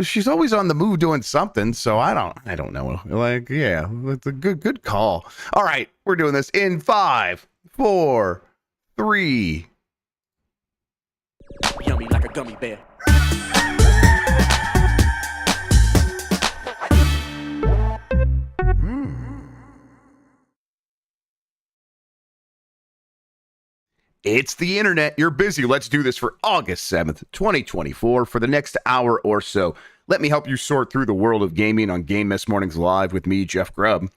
she's always on the move doing something, so I don't know. Like, yeah, it's a good call. All right, we're doing this in 5, 4, 3. Yummy like a gummy bear. It's the internet. You're busy. Let's do this for August 7th, 2024 for the next hour or so. Let me help you sort through the world of gaming on Game Mess Mornings Live with me, Jeff Grubb.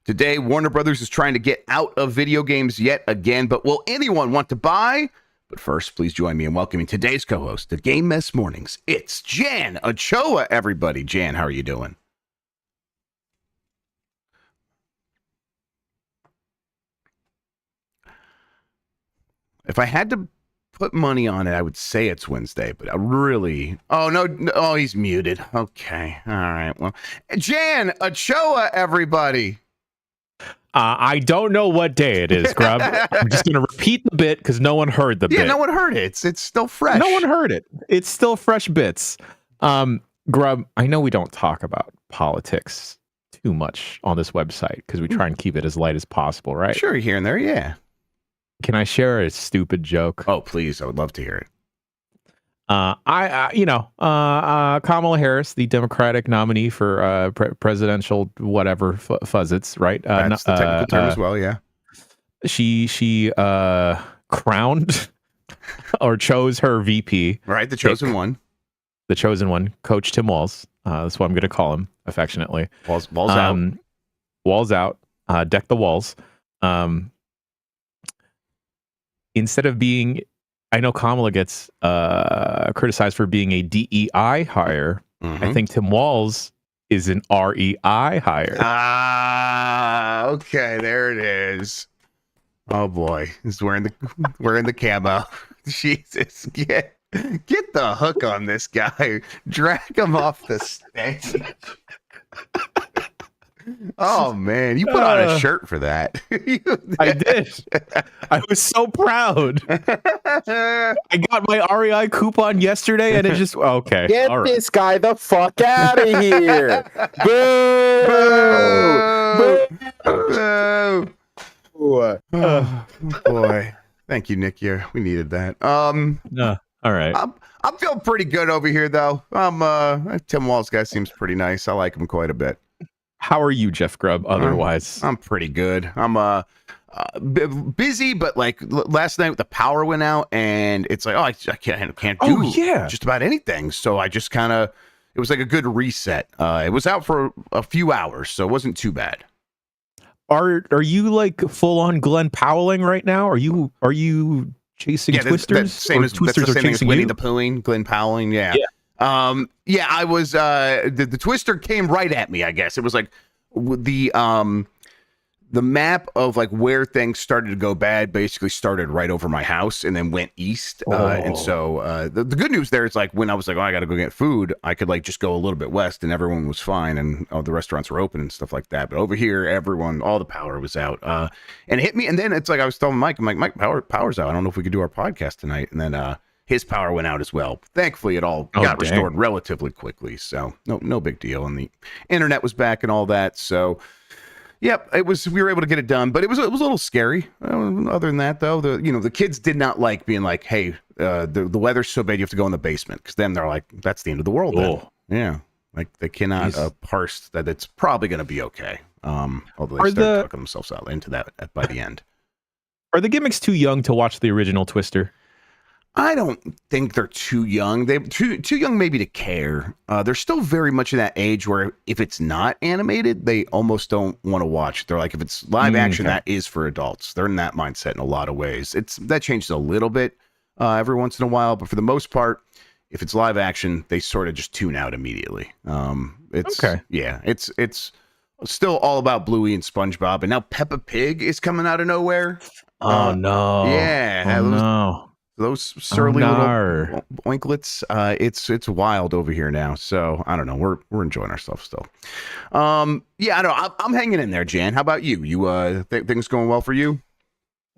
Today, Warner Brothers is trying to get out of video games yet again, but will anyone want to buy? But first, please join me in welcoming today's co-host of Game Mess Mornings. It's Jan Ochoa, everybody. Jan, how are you doing? If I had to put money on it, I would say it's Wednesday, but I really... Oh, no. Oh, he's muted. Okay. All right. Well, Jan Ochoa, everybody. I don't know what day it is, Grubb. I'm just going to repeat the bit because no one heard the bit. Yeah, no one heard it. It's still fresh. No one heard it. It's still fresh bits. Grubb, I know we don't talk about politics too much on this website because we try and keep it as light as possible, right? Sure, here and there, yeah. Can I share a stupid joke? Oh, please. I would love to hear it. Kamala Harris, the Democratic nominee for presidential whatever fuzzits, right? That's the technical term as well, yeah. She crowned or chose her VP. Right, the chosen one. The chosen one, Coach Tim Walz. That's what I'm going to call him affectionately. Walls out. Walls out. Deck the walls. Instead of being, I know Kamala gets criticized for being a DEI hire. Mm-hmm. I think Tim Walz is an REI hire. Okay, there it is. Oh boy, he's wearing the camo. Jesus, get the hook on this guy. Drag him off the stage. Oh man, you put on a shirt for that. I did. I was so proud. I got my REI coupon yesterday, and it just okay. Get this guy the fuck out of here! Boo! Boo! Oh, boy, thank you, Nick. Yeah, we needed that. All right. I'm feeling pretty good over here, though. Tim Walz guy seems pretty nice. I like him quite a bit. How are you, Jeff Grubb? Otherwise, I'm pretty good. I'm busy, but like last night the power went out, and it's like, I can't do just about anything. So I just it was like a good reset. It was out for a few hours, so it wasn't too bad. Are you like full on Glenn Powelling right now? Are you chasing twisters? That's the same as Winnie the Poohing, Glenn Powelling. Yeah. I was the twister came right at me, I guess. It was like the map of like where things started to go bad basically started right over my house and then went east. And so the good news there is like when I was like, I got to go get food, I could like just go a little bit west and everyone was fine and all the restaurants were open and stuff like that. But over here, all the power was out and it hit me. And then it's like I was telling Mike, I'm like, Mike, power's out. I don't know if we could do our podcast tonight. And then his power went out as well. Thankfully, it all got restored relatively quickly. So no big deal. And the internet was back and all that. So, yep, we were able to get it done, but it was a little scary. Other than that, though, the kids did not like being like, hey, the weather's so bad you have to go in the basement. Because then they're like, that's the end of the world. Then. Yeah. Like they cannot parse that it's probably going to be okay. Although they start talking themselves out into that by the end. Are the gimmicks too young to watch the original Twister? I don't think they're too young. They're too young maybe to care. They're still very much in that age where if it's not animated, they almost don't want to watch. They're like, if it's live action, that is for adults. They're in that mindset in a lot of ways. That changes a little bit every once in a while, but for the most part, if it's live action, they sort of just tune out immediately. It's still all about Bluey and SpongeBob, and now Peppa Pig is coming out of nowhere. Oh no! Yeah, no. Those surly little oinklets, it's wild over here now. So I don't know. We're enjoying ourselves still. I know. I'm hanging in there, Jan. How about you? Things going well for you?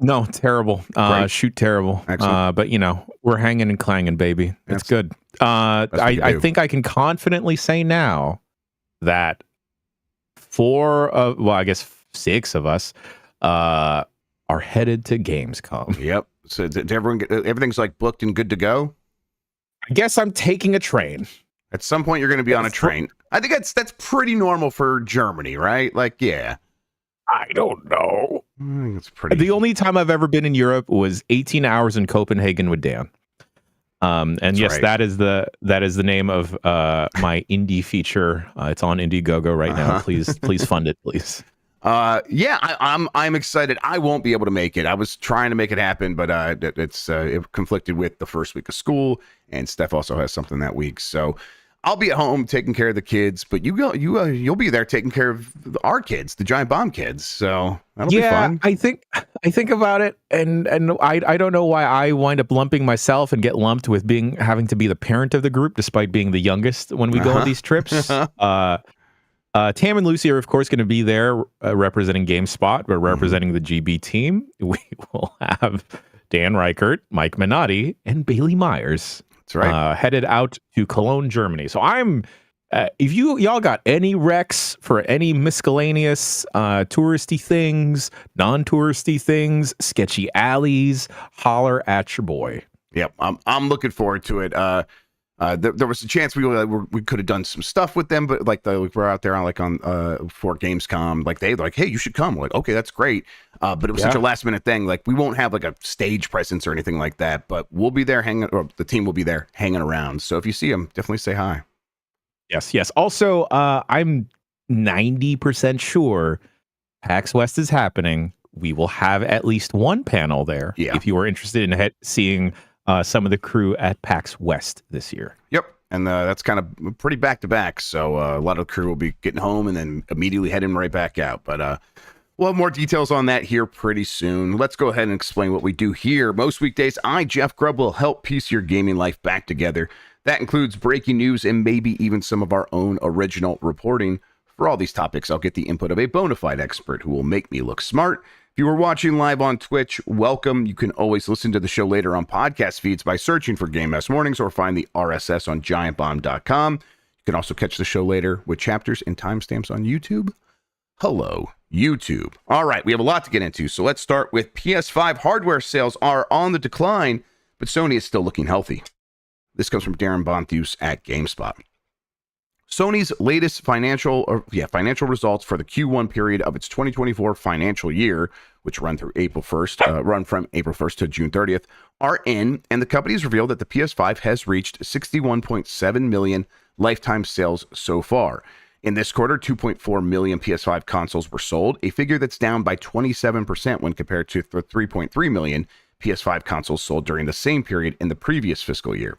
No, terrible. Shoot terrible. Excellent. But we're hanging and clanging, baby. It's good. I think I can confidently say now that 6 of us are headed to Gamescom. Yep. So did everyone get, everything's like booked and good to go? I guess I'm taking a train. At some point, you're going to be on a train. I think that's pretty normal for Germany, right? Like, yeah. I don't know. I think it's pretty. The only time I've ever been in Europe was 18 hours in Copenhagen with Dan. And that's yes, right. that is the name of my indie feature. It's on Indiegogo right now. Please fund it, please. I'm excited. I won't be able to make it. I was trying to make it happen, but it conflicted with the first week of school, and Steph also has something that week. So I'll be at home taking care of the kids, but you'll be there taking care of our kids, the Giant Bomb kids. So that'll be fun. I think about it, and I don't know why I wind up lumping myself and get lumped with having to be the parent of the group, despite being the youngest when we go on these trips. Tam and Lucy are, of course, going to be there representing GameSpot, but representing the GB team. We will have Dan Reichert, Mike Minotti, and Bailey Myers. That's right. Headed out to Cologne, Germany. So I'm, if y'all got any recs for any miscellaneous touristy things, non-touristy things, sketchy alleys, holler at your boy. Yep, I'm looking forward to it. There was a chance we could have done some stuff with them, but we're out there for Gamescom. Like they're like, hey, you should come. We're like, okay, that's great. But it was such a last minute thing. Like we won't have like a stage presence or anything like that, but we'll be there or the team will be there hanging around. So if you see them, definitely say hi. Yes. Also, I'm 90% sure PAX West is happening. We will have at least one panel there. Yeah. If you are interested in seeing some of the crew at PAX West this year. Yep. And that's kind of pretty back to back. So a lot of the crew will be getting home and then immediately heading right back out. But we'll have more details on that here pretty soon. Let's go ahead and explain what we do here. Most weekdays, Jeff Grubb, will help piece your gaming life back together. That includes breaking news and maybe even some of our own original reporting. For all these topics, I'll get the input of a bona fide expert who will make me look smart. If you were watching live on Twitch, welcome. You can always listen to the show later on podcast feeds by searching for Game Mess Mornings or find the RSS on giantbomb.com. You can also catch the show later with chapters and timestamps on YouTube. Hello, YouTube. All right, we have a lot to get into, so let's start with PS5 hardware sales are on the decline, but Sony is still looking healthy. This comes from Darren Bonthus at GameSpot. Sony's latest financial results for the Q1 period of its 2024 financial year, which run from April 1st to June 30th, are in, and the company has revealed that the PS5 has reached 61.7 million lifetime sales so far. In this quarter, 2.4 million PS5 consoles were sold, a figure that's down by 27% when compared to the 3.3 million PS5 consoles sold during the same period in the previous fiscal year.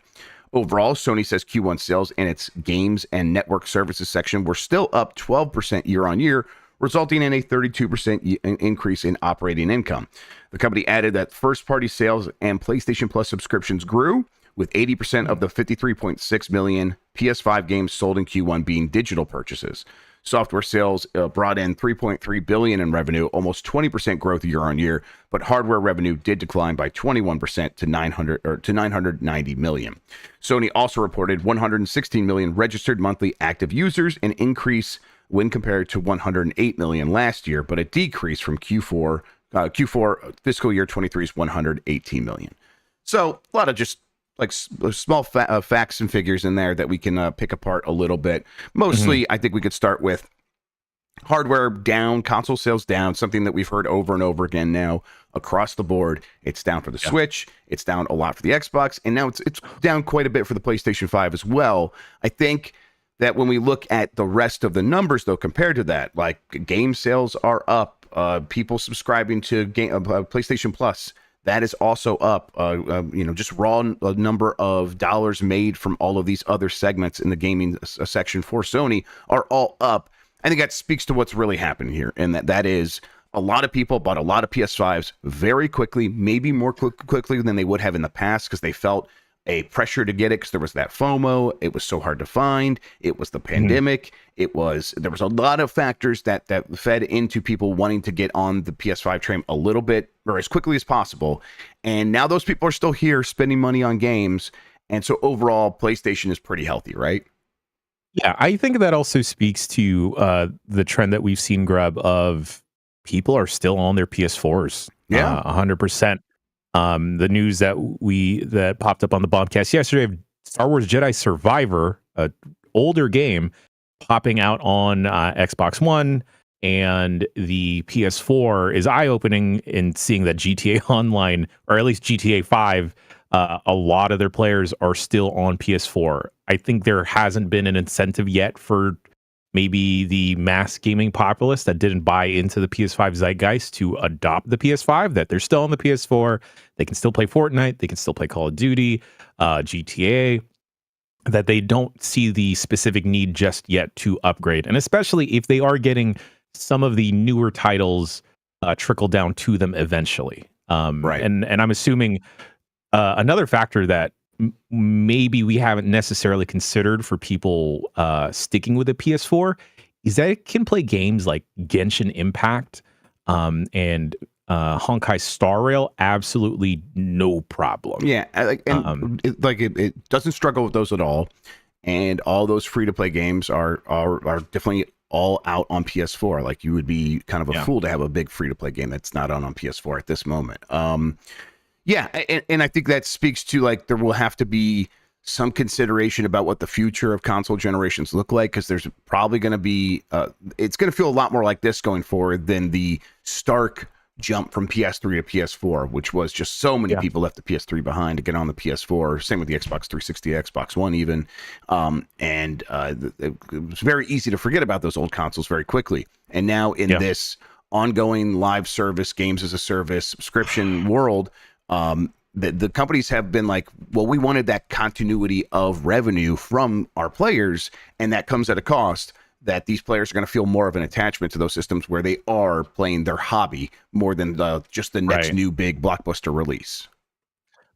Overall, Sony says Q1 sales in its games and network services section were still up 12% year on year, resulting in a 32% increase in operating income. The company added that first-party sales and PlayStation Plus subscriptions grew, with 80% of the 53.6 million PS5 games sold in Q1 being digital purchases. Software sales brought in $3.3 billion in revenue, almost 20% growth year on year, but hardware revenue did decline by 21% to $990 million. Sony also reported 116 million registered monthly active users, an increase when compared to 108 million last year, but a decrease from Q4 fiscal year 23's 118 million. So a lot of just like small facts and figures in there that we can pick apart a little bit. Mostly, I think we could start with hardware down, console sales down, something that we've heard over and over again now across the board. It's down for the Switch. It's down a lot for the Xbox. And now it's down quite a bit for the PlayStation 5 as well. I think that when we look at the rest of the numbers, though, compared to that, like game sales are up. People subscribing to PlayStation Plus, that is also up. Just raw number of dollars made from all of these other segments in the gaming section for Sony are all up. I think that speaks to what's really happening here, and that is a lot of people bought a lot of PS5s very quickly, maybe more quickly than they would have in the past because they felt a pressure to get it because there was that FOMO. It was so hard to find. It was the pandemic. There was a lot of factors that fed into people wanting to get on the PS5 train a little bit or as quickly as possible. And now those people are still here spending money on games. And so overall, PlayStation is pretty healthy, right? Yeah, I think that also speaks to the trend that we've seen, Grubb, of people are still on their PS4s. Yeah, 100%. The news that popped up on the podcast yesterday of Star Wars Jedi Survivor, an older game, popping out on Xbox One and the PS4 is eye-opening in seeing that GTA Online, or at least GTA 5, a lot of their players are still on PS4. I think there hasn't been an incentive yet for maybe the mass gaming populace that didn't buy into the PS5 zeitgeist to adopt the PS5, that they're still on the PS4. They can still play Fortnite. They can still play Call of Duty, GTA, that they don't see the specific need just yet to upgrade. And especially if they are getting some of the newer titles trickle down to them eventually. Right. And I'm assuming another factor that maybe we haven't necessarily considered for people sticking with the PS4 is that it can play games like Genshin Impact and Honkai Star Rail absolutely no problem. Yeah, it doesn't struggle with those at all, and all those free to play games are definitely all out on PS4. Like, you would be kind of a fool to have a big free to play game that's not on PS4 at this moment. Yeah, and I think that speaks to, like, there will have to be some consideration about what the future of console generations look like, because there's probably going to be it's going to feel a lot more like this going forward than the stark jump from PS3 to PS4, which was just so many people left the PS3 behind to get on the PS4. Same with the Xbox 360, Xbox One even. It was very easy to forget about those old consoles very quickly. And now in this ongoing live service, games as a service, subscription world, the companies have been like, well, we wanted that continuity of revenue from our players, and that comes at a cost. That these players are going to feel more of an attachment to those systems where they are playing their hobby more than just the next new big blockbuster release.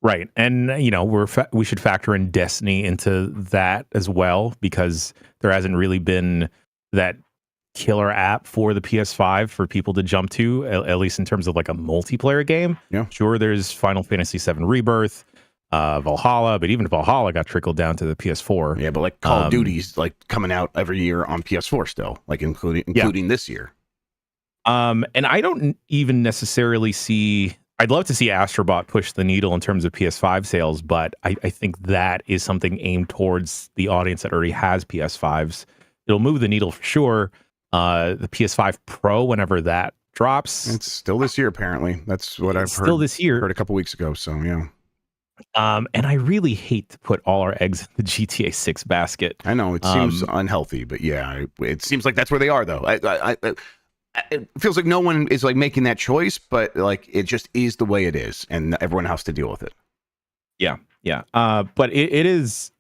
Right. And, you know, we should factor in Destiny into that as well, because there hasn't really been that killer app for the PS5 for people to jump to, at least in terms of like a multiplayer game. Yeah. Sure, there's Final Fantasy VII Rebirth, Valhalla, but even Valhalla got trickled down to the PS4. Yeah, but like Call of Duty's like coming out every year on PS4 still, like including this year. And I don't even necessarily see. I'd love to see Astrobot push the needle in terms of PS5 sales, but I think that is something aimed towards the audience that already has PS5s. It'll move the needle for sure. The PS5 Pro, whenever that drops, it's still this year. Apparently, that's what I've heard. Still this year. Heard a couple weeks ago. So yeah. And I really hate to put all our eggs in the GTA 6 basket. I know it seems unhealthy, but yeah, it seems like that's where they are, though. It feels like no one is like making that choice, but like it just is the way it is, and everyone has to deal with it. Yeah. But it is,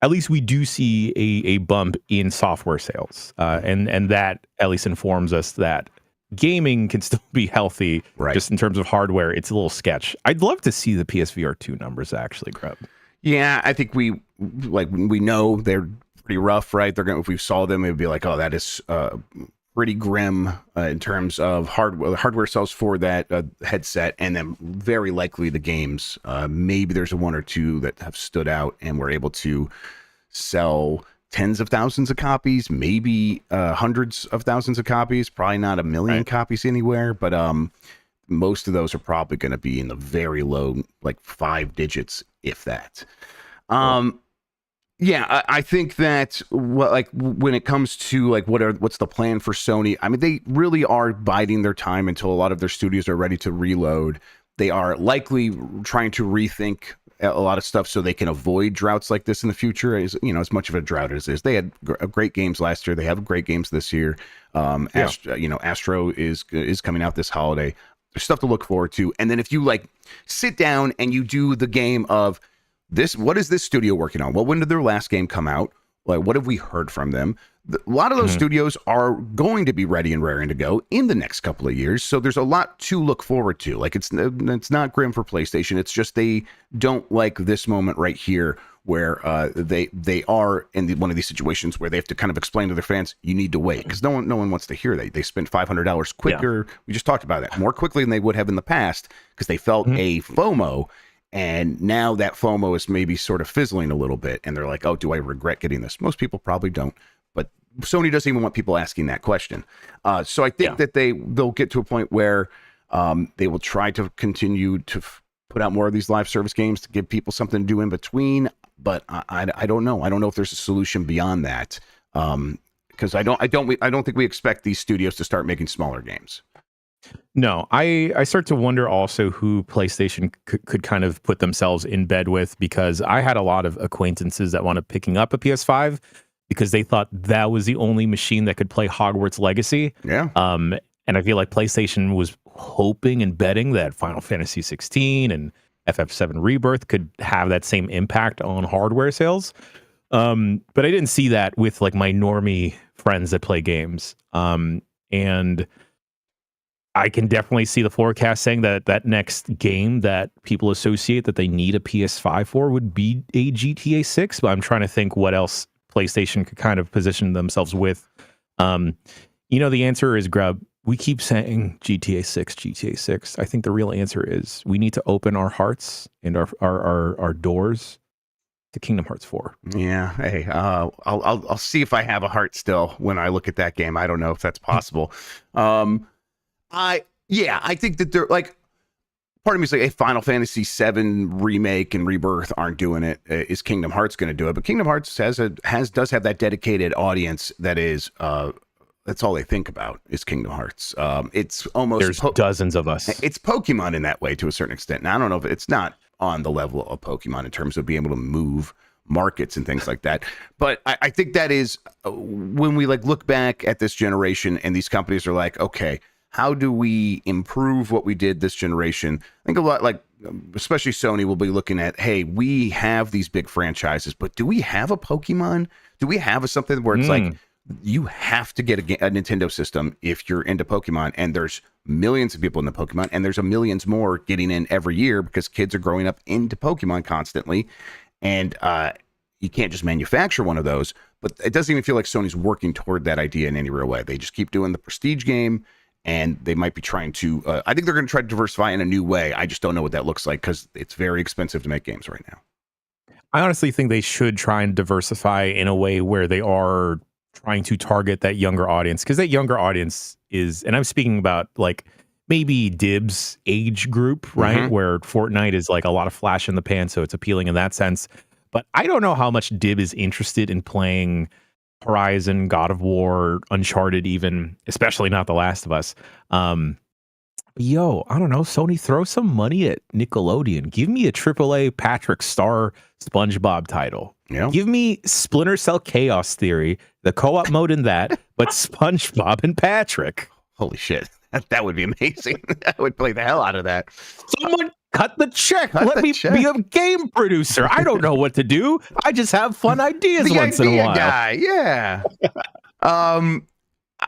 at least we do see a bump in software sales, and that at least informs us that gaming can still be healthy, right? Just in terms of hardware, it's a little sketch. I'd love to see the PSVR 2 numbers actually, Grubb. Yeah, I think we know they're pretty rough, right? They're gonna, if we saw them, it would be like, oh, that is pretty grim in terms of hardware sales for that headset, and then very likely the games. Maybe there's one or two that have stood out and were able to sell tens of thousands of copies, maybe hundreds of thousands of copies, probably not a million copies anywhere, but most of those are probably going to be in the very low, like 5 digits, if that. Yeah, I think that when it comes to like what's the plan for Sony, I mean, they really are biding their time until a lot of their studios are ready to reload. They are likely trying to rethink a lot of stuff so they can avoid droughts like this in the future. As much of a drought as is, they had great games last year. They have great games this year. Astro is coming out this holiday. There's stuff to look forward to. And then if you like sit down and you do the game of this, what is this studio working on? Well, when did their last game come out? Like, what have we heard from them? A lot of those studios are going to be ready and raring to go in the next couple of years. So there's a lot to look forward to. Like, it's not grim for PlayStation. It's just they don't like this moment right here where they are in one of these situations where they have to kind of explain to their fans, you need to wait, because no one wants to hear that. They spent $500 quicker. We just talked about that, more quickly than they would have in the past, because they felt a FOMO. And now that FOMO is maybe sort of fizzling a little bit. And they're like, oh, do I regret getting this? Most people probably don't. But Sony doesn't even want people asking that question. So I think that they'll get to a point where they will try to continue to put out more of these live service games to give people something to do in between. But I don't know. I don't know if there's a solution beyond that. Because I don't think we expect these studios to start making smaller games. No, I start to wonder also who PlayStation could kind of put themselves in bed with, because I had a lot of acquaintances that wound up picking up a PS5 because they thought that was the only machine that could play Hogwarts Legacy. Yeah. And I feel like PlayStation was hoping and betting that Final Fantasy 16 and FF7 Rebirth could have that same impact on hardware sales. But I didn't see that with like my normie friends that play games. And I can definitely see the forecast saying that next game that people associate that they need a PS5 for would be a GTA 6. But I'm trying to think what else PlayStation could kind of position themselves with. The answer is, Grubb, we keep saying GTA 6. I think the real answer is we need to open our hearts and our doors to Kingdom Hearts 4. Yeah. Hey, I'll see if I have a heart still when I look at that game. I don't know if that's possible. I think that they're like, part of me is like, hey, Final Fantasy 7 remake and rebirth aren't doing it. Is Kingdom Hearts going to do it? But Kingdom Hearts does have that dedicated audience that is that's all they think about is Kingdom Hearts. It's almost there's dozens of us. It's Pokemon in that way to a certain extent. Now I don't know if it's not on the level of Pokemon in terms of being able to move markets and things like that, but I think that is when we like look back at this generation and these companies are like, okay, how do we improve what we did this generation? I think a lot, like especially Sony, will be looking at, hey, we have these big franchises, but do we have a Pokemon? Do we have something where it's like you have to get a Nintendo system if you're into Pokemon? And there's millions of people into Pokemon, and there's millions more getting in every year because kids are growing up into Pokemon constantly. And you can't just manufacture one of those. But it doesn't even feel like Sony's working toward that idea in any real way. They just keep doing the prestige game. And they might be trying to, I think they're going to try to diversify in a new way. I just don't know what that looks like because it's very expensive to make games right now. I honestly think they should try and diversify in a way where they are trying to target that younger audience. Because that younger audience is, and I'm speaking about like maybe Dib's age group, right? Where Fortnite is like a lot of flash in the pan, so it's appealing in that sense. But I don't know how much Dib is interested in playing Horizon, God of War, Uncharted, even, especially not The Last of Us. I don't know, Sony, throw some money at Nickelodeon. Give me a AAA Patrick Star SpongeBob title. Yeah. Give me Splinter Cell Chaos Theory, the co-op mode in that, but SpongeBob and Patrick. Holy shit. That would be amazing. I would play the hell out of that. Someone cut the check. Let me be a game producer. I don't know what to do. I just have fun ideas once in a while. Guy. Yeah.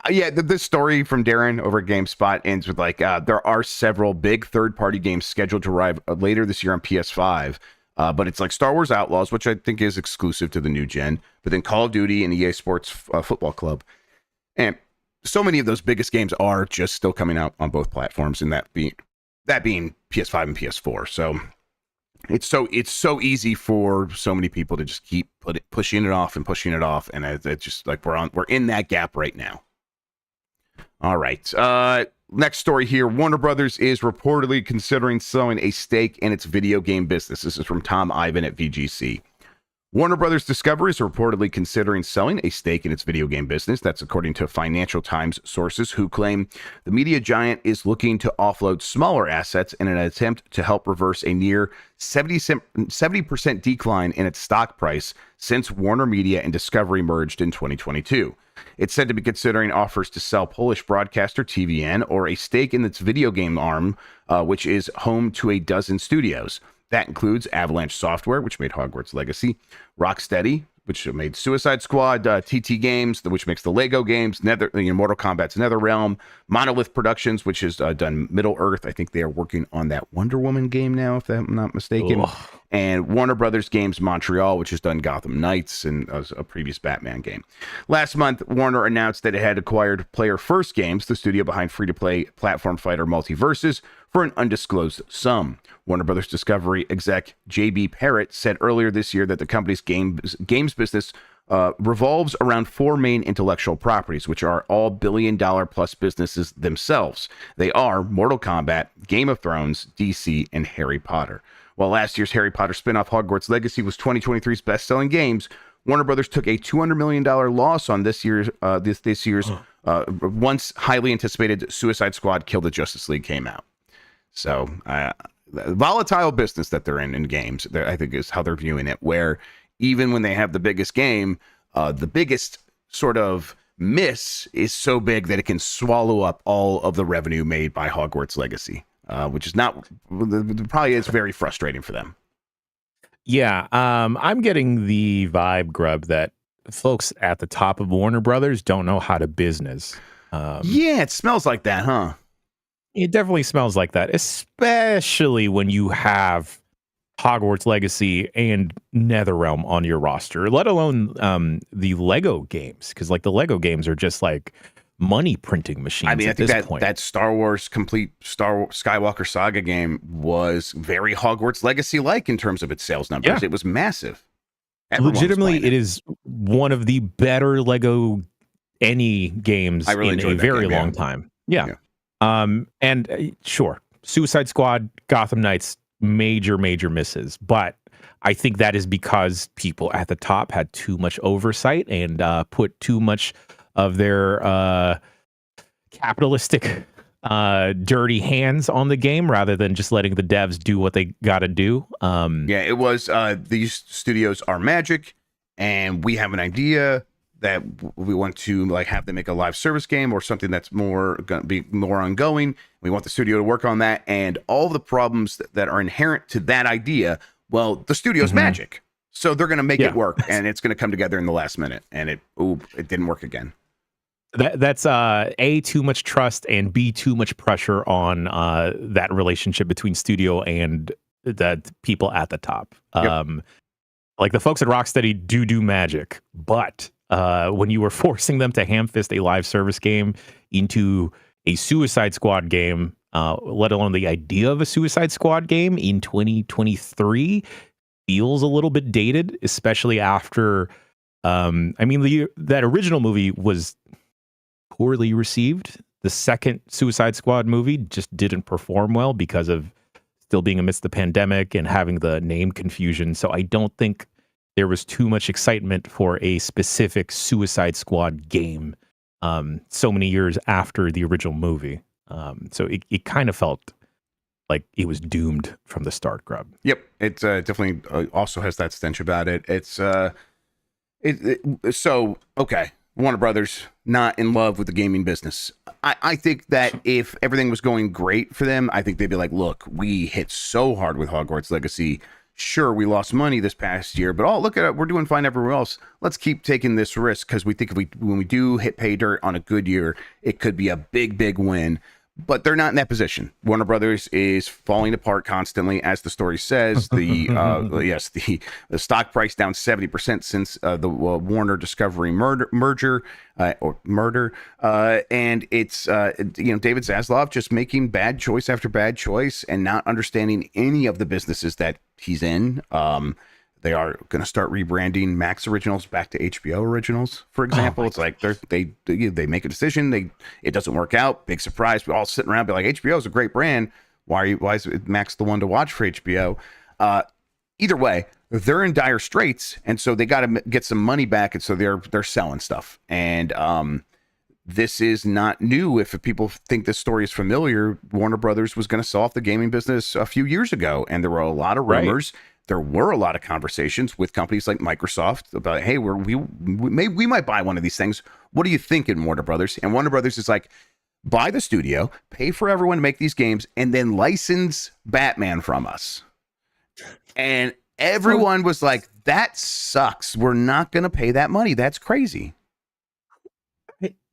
This story from Darren over at GameSpot ends with like, there are several big third-party games scheduled to arrive later this year on PS5. But it's like Star Wars Outlaws, which I think is exclusive to the new gen, but then Call of Duty and EA Sports Football Club. And so many of those biggest games are just still coming out on both platforms, and that being PS5 and PS4. So it's so easy for so many people to just keep pushing it off, and it's just like we're in that gap right now. All right. Next story here. Warner Brothers is reportedly considering selling a stake in its video game business. This is from Tom Ivan at VGC. Warner Brothers Discovery is reportedly considering selling a stake in its video game business. That's according to Financial Times sources who claim the media giant is looking to offload smaller assets in an attempt to help reverse a near 70% decline in its stock price since Warner Media and Discovery merged in 2022. It's said to be considering offers to sell Polish broadcaster TVN or a stake in its video game arm, which is home to a dozen studios. That includes Avalanche Software, which made Hogwarts Legacy, Rocksteady, which made Suicide Squad, TT Games, which makes the Lego games, Mortal Kombat's NetherRealm, Monolith Productions, which has done Middle Earth. I think they are working on that Wonder Woman game now, if I'm not mistaken. Ugh. And Warner Brothers Games Montreal, which has done Gotham Knights and a previous Batman game. Last month, Warner announced that it had acquired Player First Games, the studio behind free-to-play platform fighter Multiverses, for an undisclosed sum. Warner Brothers Discovery exec J.B. Parrott said earlier this year that the company's games business revolves around 4 main intellectual properties, which are all billion-dollar-plus businesses themselves. They are Mortal Kombat, Game of Thrones, DC, and Harry Potter. While last year's Harry Potter spin-off Hogwarts Legacy was 2023's best-selling games, Warner Brothers took a $200 million loss on this year's once highly anticipated Suicide Squad Kill the Justice League came out. So, volatile business that they're in games, I think is how they're viewing it, where even when they have the biggest game, the biggest sort of miss is so big that it can swallow up all of the revenue made by Hogwarts Legacy, which is probably is very frustrating for them. Yeah, I'm getting the vibe, Grubb, that folks at the top of Warner Brothers don't know how to business. Yeah, it smells like that, huh? It definitely smells like that, especially when you have Hogwarts Legacy and NetherRealm on your roster, let alone the Lego games, because like the Lego games are just like money printing machines. I mean, I think point. that Star Wars Skywalker Saga game was very Hogwarts Legacy like in terms of its sales numbers. Yeah. It was massive. Legitimately, it is one of the better Lego any games in a very long time. Yeah. And sure, Suicide Squad, Gotham Knights, major misses, but I think that is because people at the top had too much oversight and put too much of their capitalistic dirty hands on the game rather than just letting the devs do what they got to do. Yeah, it was these studios are magic, and we have an idea that we want to like have them make a live service game or something that's going to be more ongoing. We want the studio to work on that, and all the problems that are inherent to that idea. Well, the studio's magic, so they're going to make it work, and it's going to come together in the last minute, and it didn't work again. That's A, too much trust, and B, too much pressure on that relationship between studio and the people at the top. Like the folks at Rocksteady do magic, but when you were forcing them to ham-fist a live service game into a Suicide Squad game, let alone the idea of a Suicide Squad game in 2023, feels a little bit dated, especially after, that original movie was poorly received. The second Suicide Squad movie just didn't perform well because of still being amidst the pandemic and having the name confusion. So I don't think there was too much excitement for a specific Suicide Squad game so many years after the original movie. So it kind of felt like it was doomed from the start, Grubb. Yep. It definitely also has that stench about it. It's so, okay. Warner Brothers, not in love with the gaming business. I think that if everything was going great for them, I think they'd be like, look, we hit so hard with Hogwarts Legacy. Sure, we lost money this past year, but look at it. We're doing fine everywhere else. Let's keep taking this risk because we think when we do hit pay dirt on a good year, it could be a big win. But they're not in that position. Warner Brothers is falling apart constantly, as the story says. The stock price down 70% since the Warner Discovery merger, and it's David Zaslav just making bad choice after bad choice and not understanding any of the businesses that he's in. They are going to start rebranding Max Originals back to HBO Originals, for example. It's like they make a decision, it doesn't work out. Big surprise. We're all sitting around, be like, HBO is a great brand. Why is Max the one to watch for HBO? Either way, they're in dire straits, and so they got to get some money back, and so they're selling stuff. And this is not new. If people think this story is familiar, Warner Brothers was going to sell off the gaming business a few years ago, and there were a lot of rumors. Right. There were a lot of conversations with companies like Microsoft about, hey, we might buy one of these things. What do you think in Warner Brothers? And Warner Brothers is like, buy the studio, pay for everyone to make these games, and then license Batman from us. And everyone was like, that sucks. We're not going to pay that money. That's crazy.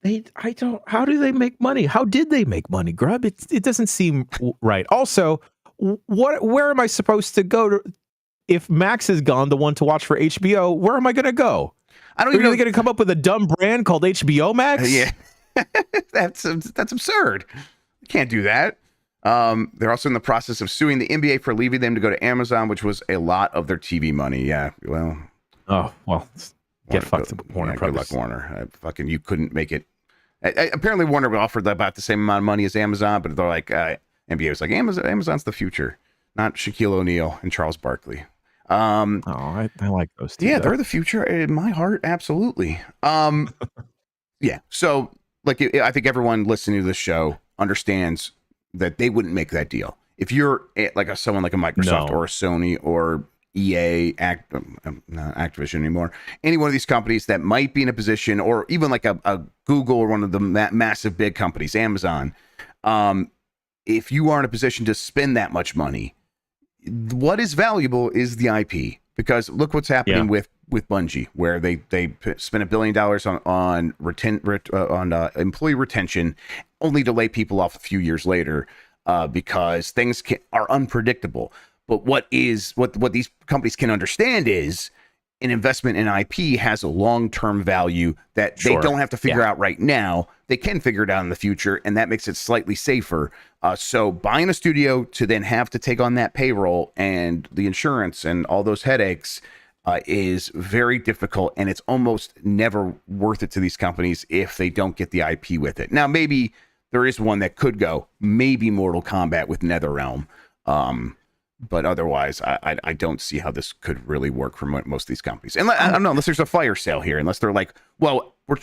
I don't. How do they make money? How did they make money, Grubb? It doesn't seem right. Also, where am I supposed to go to if Max is gone, the one to watch for HBO? Where am I going to go? I don't even know. Are they going to come up with a dumb brand called HBO Max? Yeah, that's absurd. You can't do that. They're also in the process of suing the NBA for leaving them to go to Amazon, which was a lot of their TV money. Yeah, well. Oh well, get fucked, Warner. Yeah, good luck, Warner. Fucking, you couldn't make it. Apparently, Warner offered about the same amount of money as Amazon, but they're like, NBA was like, Amazon's the future, not Shaquille O'Neal and Charles Barkley. I like those two. Yeah, though. they're the future in my heart, absolutely. Yeah, so like, I think everyone listening to this show understands that they wouldn't make that deal if you're like someone like a Microsoft or a Sony or EA, not Activision anymore. Any one of these companies that might be in a position, or even like a Google or one of the massive big companies, Amazon. If you are in a position to spend that much money, what is valuable is the IP. Because look what's happening with Bungie, where they spent $1 billion on employee retention, only to lay people off a few years later because things are unpredictable. But what these companies can understand is an investment in IP has a long-term value that they don't have to figure out right now. They can figure it out in the future, and that makes it slightly safer. So buying a studio to then have to take on that payroll and the insurance and all those headaches is very difficult, and it's almost never worth it to these companies if they don't get the IP with it. Now, maybe there is one that could go, maybe Mortal Kombat with NetherRealm. But otherwise, I don't see how this could really work for most of these companies. And I don't know, unless there's a fire sale here, unless they're like, well, we're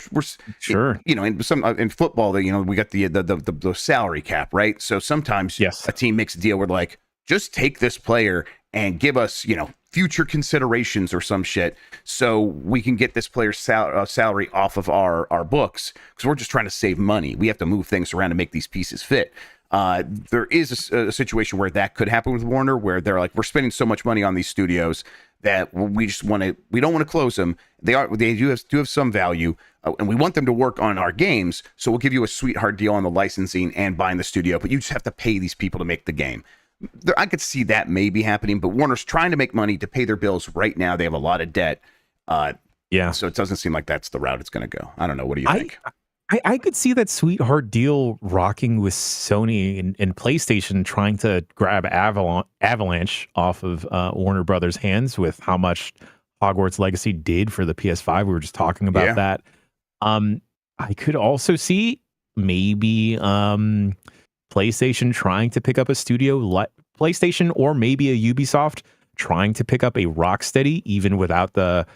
sure, in football, we got the salary cap, right? So sometimes a team makes a deal where like, just take this player and give us, future considerations or some shit, so we can get this player's salary off of our books, because we're just trying to save money. We have to move things around to make these pieces fit. There is a situation where that could happen with Warner, where they're like, we're spending so much money on these studios that we don't want to close them. They do have some value, and we want them to work on our games. So we'll give you a sweetheart deal on the licensing and buying the studio, but you just have to pay these people to make the game. I could see that maybe happening, but Warner's trying to make money to pay their bills right now. They have a lot of debt. So it doesn't seem like that's the route it's going to go. I don't know. What do you think? I could see that sweetheart deal rocking with Sony and PlayStation trying to grab Avalanche off of Warner Brothers' hands with how much Hogwarts Legacy did for the PS5. We were just talking about that. I could also see maybe PlayStation trying to pick up a studio like PlayStation, or maybe a Ubisoft trying to pick up a Rocksteady even without the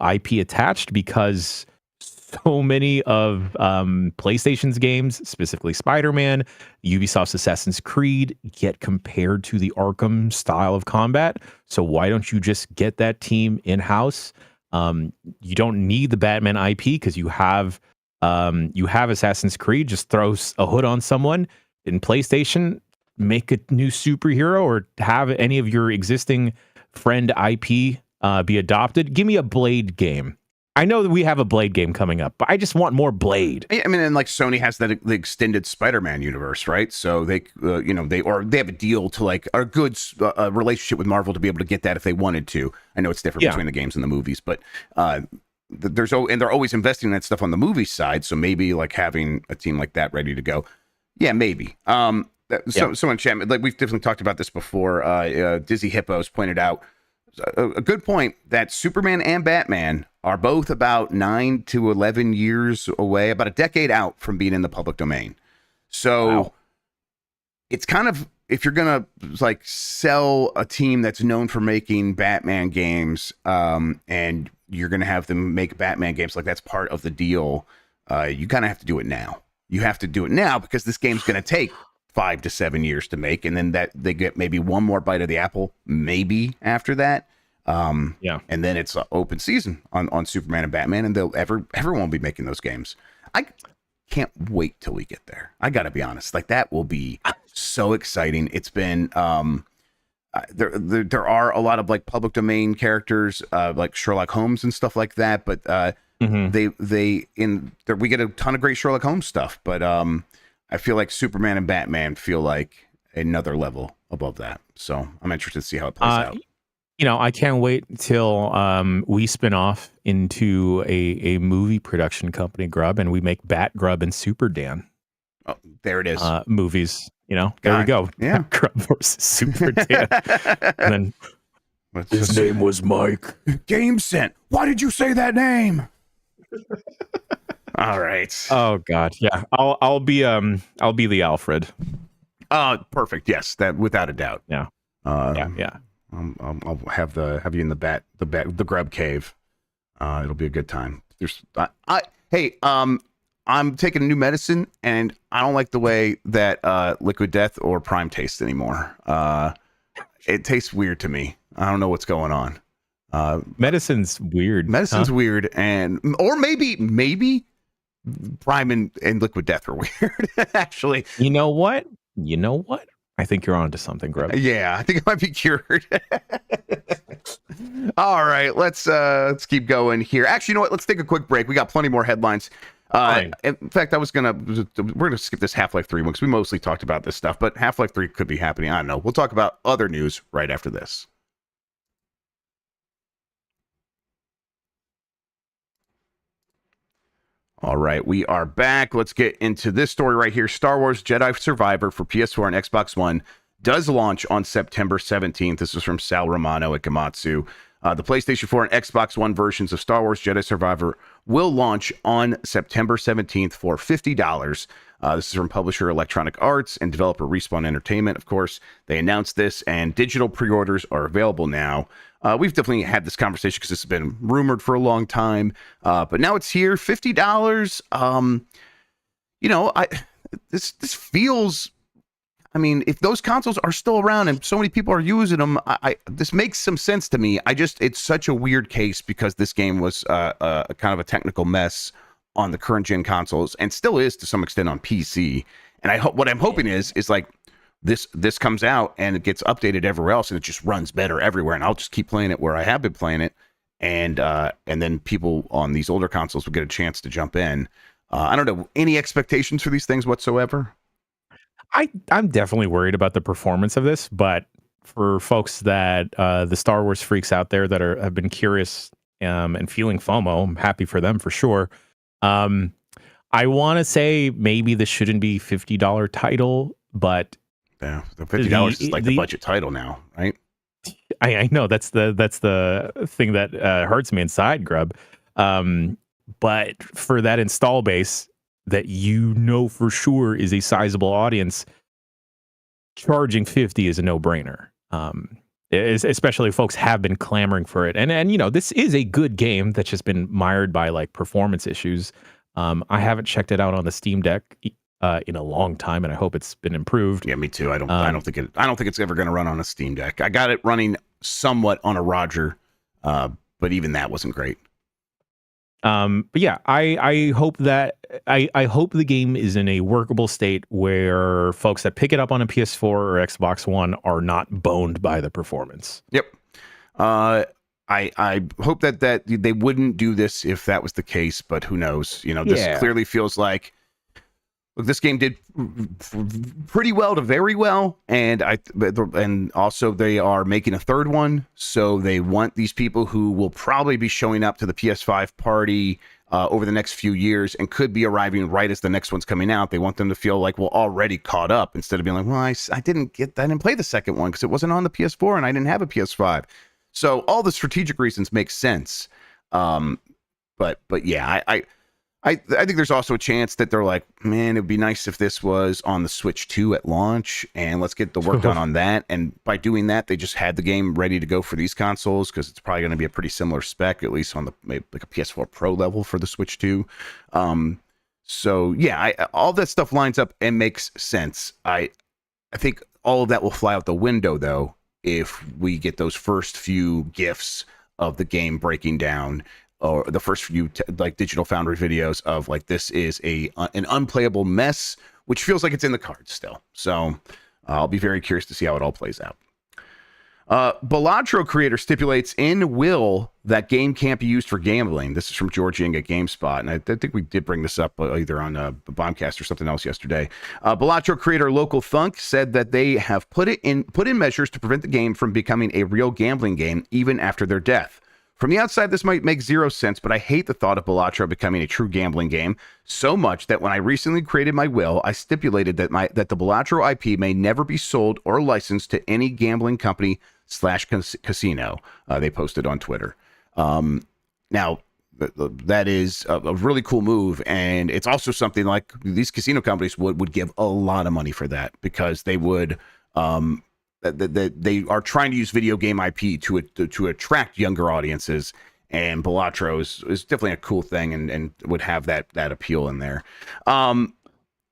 IP attached, because so many of PlayStation's games, specifically Spider-Man, Ubisoft's Assassin's Creed, get compared to the Arkham style of combat. So why don't you just get that team in-house? You don't need the Batman IP because you have Assassin's Creed. Just throw a hood on someone. In PlayStation, make a new superhero, or have any of your existing friend IP be adopted. Give me a Blade game. I know that we have a Blade game coming up, but I just want more Blade. I mean, and like Sony has the extended Spider-Man universe, right? So they have a deal to like a good relationship with Marvel to be able to get that if they wanted to. I know it's different between the games and the movies, but and they're always investing in that stuff on the movie side. So maybe like having a team like that ready to go. Yeah, maybe. Someone in chat, like we've definitely talked about this before. Dizzy Hippos pointed out a good point that Superman and Batman are both about 9 to 11 years away, about a decade out from being in the public domain. So it's kind of, if you're gonna like sell a team that's known for making Batman games, and you're gonna have them make Batman games, like that's part of the deal. You kind of have to do it now. You have to do it now because this game's going to take 5 to 7 years to make, and then that they get maybe one more bite of the apple, maybe after that. And then it's an open season on Superman and Batman, and everyone will be making those games. I can't wait till we get there. I got to be honest, like that will be so exciting. It's been there are a lot of like public domain characters, like Sherlock Holmes and stuff like that. But we get a ton of great Sherlock Holmes stuff. But I feel like Superman and Batman feel like another level above that. So I'm interested to see how it plays out. I can't wait till we spin off into a movie production company, Grubb, and we make Bat, Grubb, and Super Dan. Oh, there it is. Movies. There we go. Yeah. Grubb versus Super Dan. And then His name was Mike. Game Sent. Why did you say that name? All right. Oh God, yeah. I'll be the Alfred. Perfect. Yes, that without a doubt. Yeah. Yeah. I'll have you in the Grubb cave. It'll be a good time. I'm taking a new medicine, and I don't like the way that Liquid Death or Prime tastes anymore. It tastes weird to me. I don't know what's going on. Medicine's weird. Medicine's weird, or maybe Prime and Liquid Death are weird. Actually, you know what? I think you're onto something, Grubb. Yeah, I think it might be cured. All right, let's keep going here. Actually, you know what? Let's take a quick break. We got plenty more headlines. In fact, we're gonna skip this Half-Life 3 one because we mostly talked about this stuff, but Half-Life 3 could be happening. I don't know. We'll talk about other news right after this. All right, we are back. Let's get into this story right here. Star Wars Jedi Survivor for PS4 and Xbox One does launch on September 17th. This is from Sal Romano at Gamatsu. The PlayStation 4 and Xbox One versions of Star Wars Jedi Survivor will launch on September 17th for $50. This is from publisher Electronic Arts and developer Respawn Entertainment. Of course, they announced this, and digital pre-orders are available now. We've definitely had this conversation because this has been rumored for a long time, but now it's here, $50. This feels. I mean, if those consoles are still around and so many people are using them, this makes some sense to me. It's such a weird case because this game was a kind of a technical mess on the current gen consoles and still is to some extent on PC. And what I'm hoping is like this comes out and it gets updated everywhere else and it just runs better everywhere. And I'll just keep playing it where I have been playing it, and then people on these older consoles will get a chance to jump in. I don't know, any expectations for these things whatsoever? I'm definitely worried about the performance of this, but for folks that the Star Wars freaks out there that have been curious and feeling FOMO, I'm happy for them for sure. I want to say maybe this shouldn't be $50 title, but yeah, the $50 is like the budget title now, right? I know that's the thing that hurts me inside, Grubb. But for that install base that for sure is a sizable audience, charging $50 is a no-brainer. Especially if folks have been clamoring for it. And this is a good game that's just been mired by like performance issues. I haven't checked it out on the Steam Deck in a long time, and I hope it's been improved. Yeah, me too. I don't think it's ever going to run on a Steam Deck. I got it running somewhat on a Roger, but even that wasn't great. But yeah, I hope that I hope the game is in a workable state where folks that pick it up on a PS4 or Xbox One are not boned by the performance. Yep. I hope that they wouldn't do this if that was the case, but who knows? This clearly feels like, look, this game did pretty well to very well, and also they are making a third one, so they want these people who will probably be showing up to the PS5 party over the next few years and could be arriving right as the next one's coming out. They want them to feel like, well, already caught up, instead of being like, well, I didn't play the second one because it wasn't on the PS4 and I didn't have a PS5. So all the strategic reasons make sense. But yeah, I think there's also a chance that they're like, man, it'd be nice if this was on the Switch 2 at launch, and let's get the work done on that. And by doing that, they just had the game ready to go for these consoles because it's probably going to be a pretty similar spec, at least on maybe like a PS4 Pro level for the Switch 2. So yeah, all that stuff lines up and makes sense. I think all of that will fly out the window though if we get those first few GIFs of the game breaking down, or the first few like Digital Foundry videos of like, this is an unplayable mess, which feels like it's in the cards still. So I'll be very curious to see how it all plays out. Balatro creator stipulates in will that game can't be used for gambling. This is from George Ying at GameSpot, and I think we did bring this up either on Bombcast or something else yesterday. Balatro creator Local Thunk said that they have put in measures to prevent the game from becoming a real gambling game even after their death. From the outside, this might make zero sense, but I hate the thought of Balatro becoming a true gambling game so much that when I recently created my will, I stipulated that the Balatro IP may never be sold or licensed to any gambling company / casino. They posted on Twitter. Now, that is a really cool move, and it's also something like these casino companies would give a lot of money for that, because they would they are trying to use video game IP to attract younger audiences, and Balatro is definitely a cool thing and would have that appeal in there.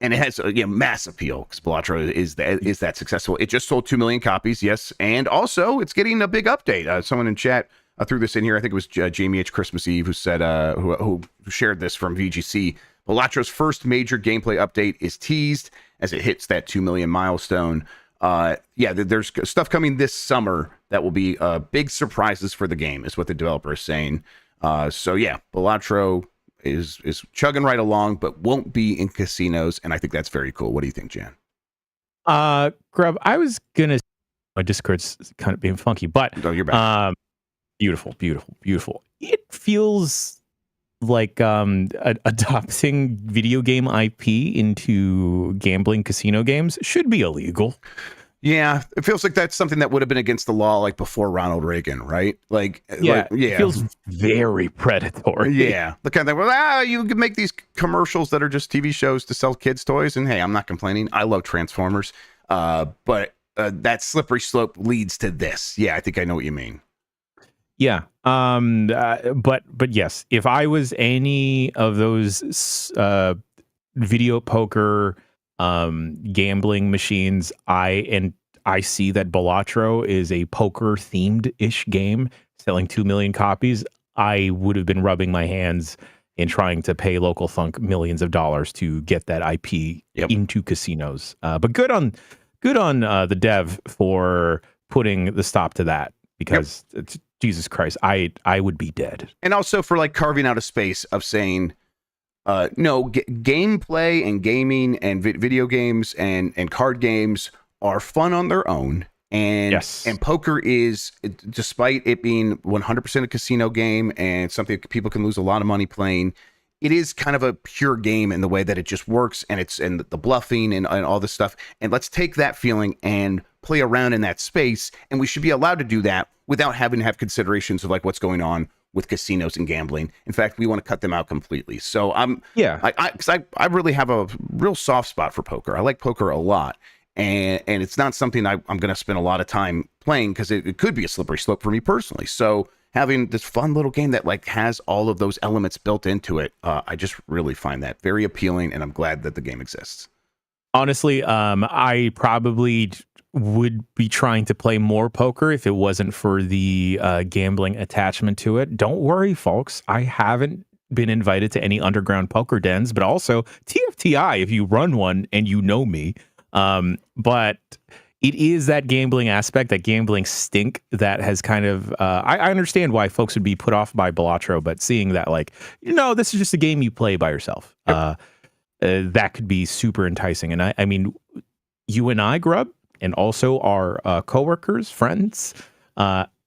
And it has mass appeal because Balatro is that successful. It just sold 2 million copies, yes, and also it's getting a big update. Someone in chat threw this in here. I think it was Jamie H. Christmas Eve who said who shared this from VGC. Balatro's first major gameplay update is teased as it hits that 2 million milestone. There's stuff coming this summer that will be big surprises for the game, is what the developer is saying. Balatro is chugging right along, but won't be in casinos, and I think that's very cool. What do you think, Jan? Grubb, I was gonna. My Discord's kind of being funky, but you're back. Beautiful. It feels like adopting video game IP into gambling casino games should be illegal. Yeah, it feels like that's something that would have been against the law like before Ronald Reagan, right? It feels very predatory. Yeah, the kind of thing, you can make these commercials that are just TV shows to sell kids toys, and hey, I'm not complaining. I love Transformers, but that slippery slope leads to this. Yeah, I think I know what you mean. Yeah, but yes, if I was any of those video poker gambling machines, I see that Balatro is a poker themed ish game selling 2 million copies, I would have been rubbing my hands and trying to pay Local Thunk millions of dollars to get that IP into casinos. But good on the dev for putting the stop to that, because Jesus Christ, I would be dead. And also for like carving out a space of saying, no, gameplay and gaming and video games and card games are fun on their own. And and poker is, despite it being 100% a casino game and something people can lose a lot of money playing, it is kind of a pure game in the way that it just works, and the bluffing and all this stuff. And let's take that feeling and play around in that space. And we should be allowed to do that without having to have considerations of like what's going on with casinos and gambling. In fact, we want to cut them out completely. So I really have a real soft spot for poker. I like poker a lot. And it's not something I'm going to spend a lot of time playing, because it could be a slippery slope for me personally. So having this fun little game that like has all of those elements built into it, I just really find that very appealing, and I'm glad that the game exists. Honestly, I probably would be trying to play more poker if it wasn't for the gambling attachment to it. Don't worry, folks. I haven't been invited to any underground poker dens, but also TFTI if you run one and you know me. But it is that gambling aspect, that gambling stink that has kind of, I understand why folks would be put off by Balatro, but seeing that like, this is just a game you play by yourself. That could be super enticing. And I mean, you and I, Grubb, and also our coworkers, friends,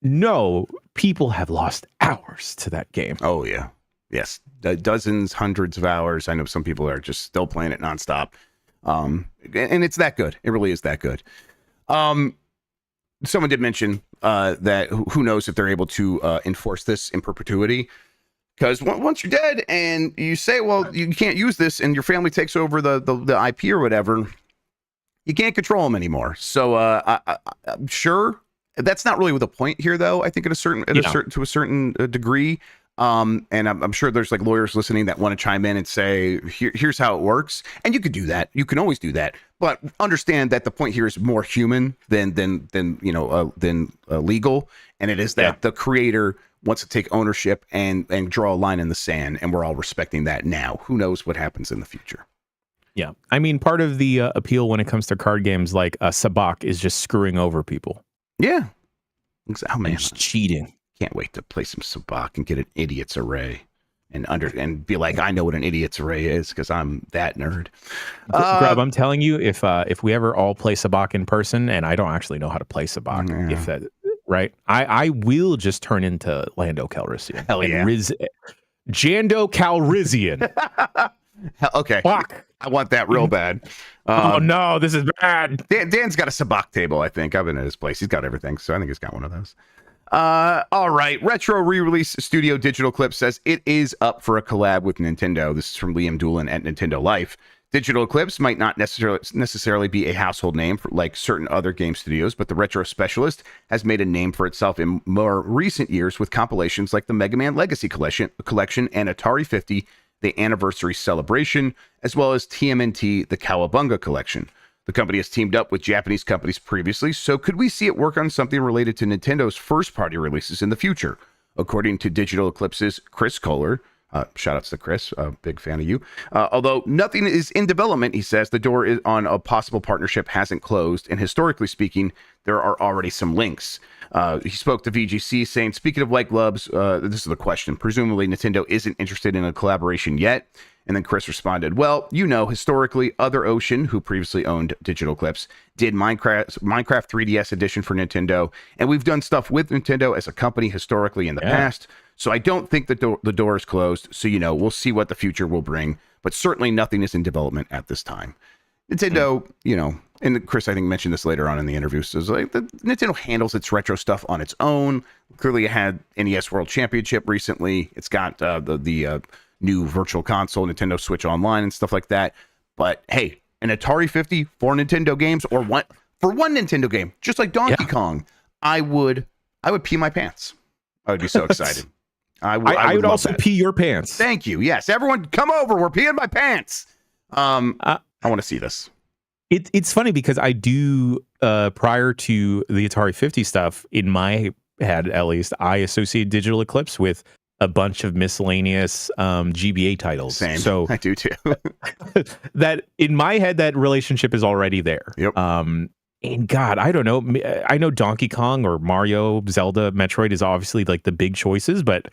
know people have lost hours to that game. Oh, yeah. Yes. Dozens, hundreds of hours. I know some people are just still playing it nonstop. And it's that good. It really is that good. Someone did mention that who knows if they're able to enforce this in perpetuity, because once you're dead and you say, well, you can't use this, and your family takes over the IP or whatever, you can't control them anymore. So I'm sure that's not really the point here, though. I think to a certain degree. And I'm sure there's like lawyers listening that want to chime in and say, here's how it works. And you could do that. You can always do that. But understand that the point here is more human than legal. And it is that the creator wants to take ownership and draw a line in the sand. And we're all respecting that now. Who knows what happens in the future? Yeah. I mean, part of the appeal when it comes to card games like Sabak is just screwing over people. Yeah. Oh man, It's cheating. can't wait to play some sabacc and get an idiot's array and be like, I know what an idiot's array is because I'm that nerd. Grubb, I'm telling you, if we ever all play sabacc in person, and I don't actually know how to play sabacc, Yeah. if that right, I will just turn into Lando Calrissian. Hell yeah. Jando Calrissian. Okay. Fuck. I want that real bad. Oh no, this is bad. Dan's got a sabacc table, I think. I've been at his place. He's got everything, so I think he's got one of those. All right. Retro re-release studio Digital Eclipse says it is up for a collab with Nintendo. This is from Liam Doolin at Nintendo Life. Digital Eclipse might not necessarily be a household name for like certain other game studios, but the retro specialist has made a name for itself in more recent years with compilations like the Mega Man Legacy Collection and Atari 50, the Anniversary Celebration, as well as TMNT, the Cowabunga Collection. The company has teamed up with Japanese companies previously, so could we see it work on something related to Nintendo's first-party releases in the future? According to Digital Eclipse's Chris Kohler, shout-outs to Chris, big fan of you. Although nothing is in development, he says, the door on a possible partnership hasn't closed, and historically speaking, there are already some links. He spoke to VGC saying, speaking of white gloves, this is the question. Presumably, Nintendo isn't interested in a collaboration yet. And then Chris responded, well, historically, Other Ocean, who previously owned Digital Eclipse, did Minecraft 3DS edition for Nintendo. And we've done stuff with Nintendo as a company historically in the past. So I don't think the door is closed. So, we'll see what the future will bring. But certainly nothing is in development at this time. Nintendo, and Chris, I think, mentioned this later on in the interview. So it's like Nintendo handles its retro stuff on its own. Clearly, it had NES World Championship recently. It's got the new virtual console, Nintendo Switch Online, and stuff like that. But hey, an Atari 50 for Nintendo games, or one Nintendo game, just like Donkey Kong, I would pee my pants. I would be so excited. I would also pee your pants. Thank you. Yes, everyone, come over. We're peeing my pants. I want to see this. It's funny because I do, prior to the Atari 50 stuff, in my head at least, I associate Digital Eclipse with a bunch of miscellaneous GBA titles. Same. So I do too. that in my head, that relationship is already there. Yep. And God, I don't know. I know Donkey Kong or Mario, Zelda, Metroid is obviously like the big choices, but